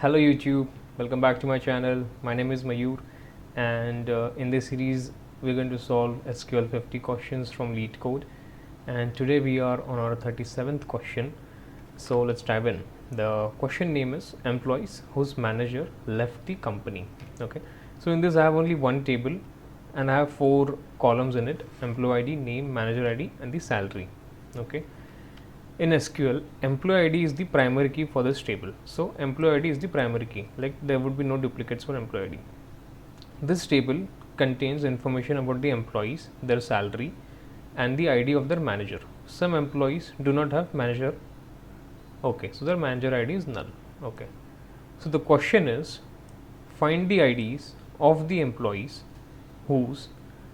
Hello YouTube, welcome back to my channel. My name is Mayur, and in this series we're going to solve SQL 50 questions from LeetCode, and today we are on our 37th question. So let's dive in. The question name is employees whose manager left the company. Okay, so in this I have only one table and I have 4 columns in it: employee ID, name, manager ID and the salary. Okay, in SQL, employee ID is the primary key for this table. So employee ID is the primary key, like there would be no duplicates for employee ID. This table contains information about the employees, their salary and the ID of their manager. Some employees do not have manager. Okay, so their manager ID is null. Okay, so the question is, find the IDs of the employees whose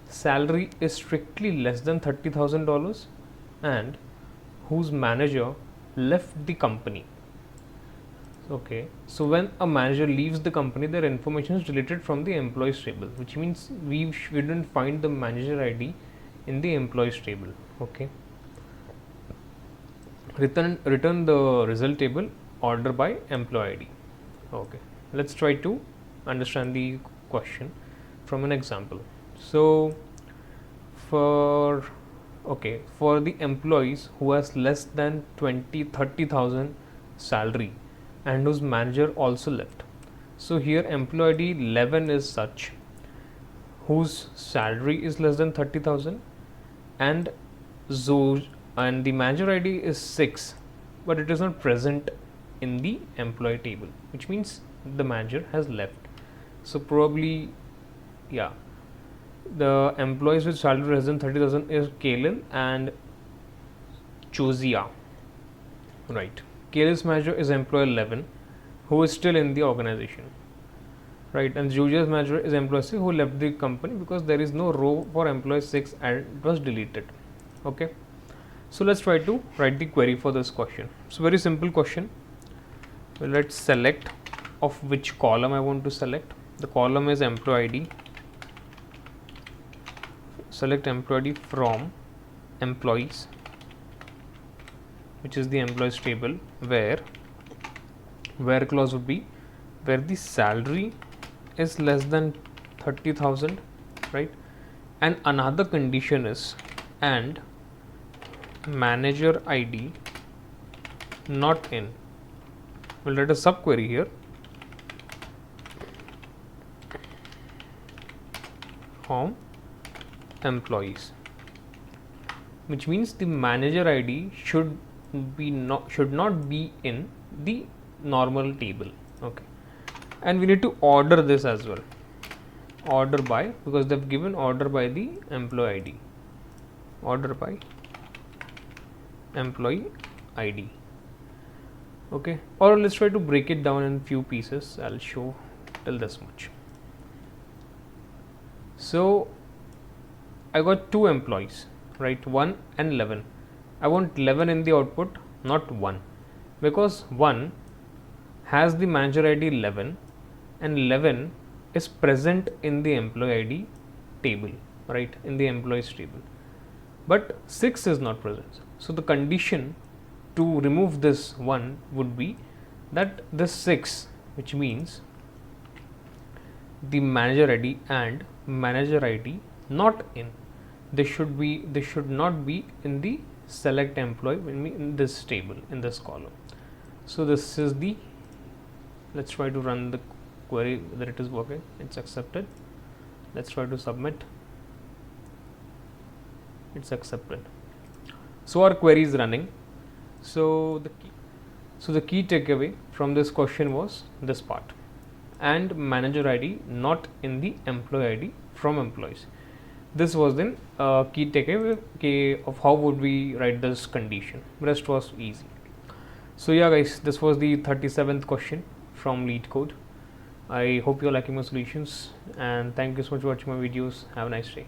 salary is strictly less than $30,000 and whose manager left the company. Okay, so when a manager leaves the company, their information is deleted from the employees table, which means we shouldn't find the manager ID in the employees table. Okay, return the result table order by employee ID. Okay, let's try to understand the question from an example. So for the employees who has less than 30,000 salary and whose manager also left. So here employee ID 11 is such whose salary is less than 30,000 and the manager ID is 6, but it is not present in the employee table, which means the manager has left. So probably, yeah, the employees with salary less than 30,000 is Kalil and Chozia, right? Kalil's manager is employee 11 who is still in the organization, right? And Jozia's manager is employee 6 who left the company because there is no row for employee 6 and it was deleted. Okay, so let's try to write the query for this question. So very simple question. Well, let's select of which column I want to select. The column is employee ID. Select employee ID from employees, which is the employees table, where clause would be where the salary is less than 30,000, right? And another condition is and manager ID not in. We'll write a subquery here. From employees, which means the manager ID should not be in the normal table. Okay, and we need to order this as well, order by, because they've given order by the employee ID, order by employee ID. Okay, or let's try to break it down in few pieces. I'll show till this much. So I got 2 employees, right? 1 and 11. I want 11 in the output, not 1, because 1 has the manager ID 11 and 11 is present in the employee ID table, right? In the employees table, but 6 is not present. So the condition to remove this 1 would be that this 6, which means the manager ID and manager ID not in, they should not be in the select employee in this table, in this column. So this is the, let's try to run the query whether it is working. It's accepted. Let's try to submit. It's accepted. So our query is running. So the key takeaway from this question was this part, and manager ID not in the employee ID from employees. This was then key takeaway of how would we write this condition. Rest was easy. So yeah guys, this was the 37th question from LeetCode. I hope you're liking my solutions, and thank you so much for watching my videos. Have a nice day.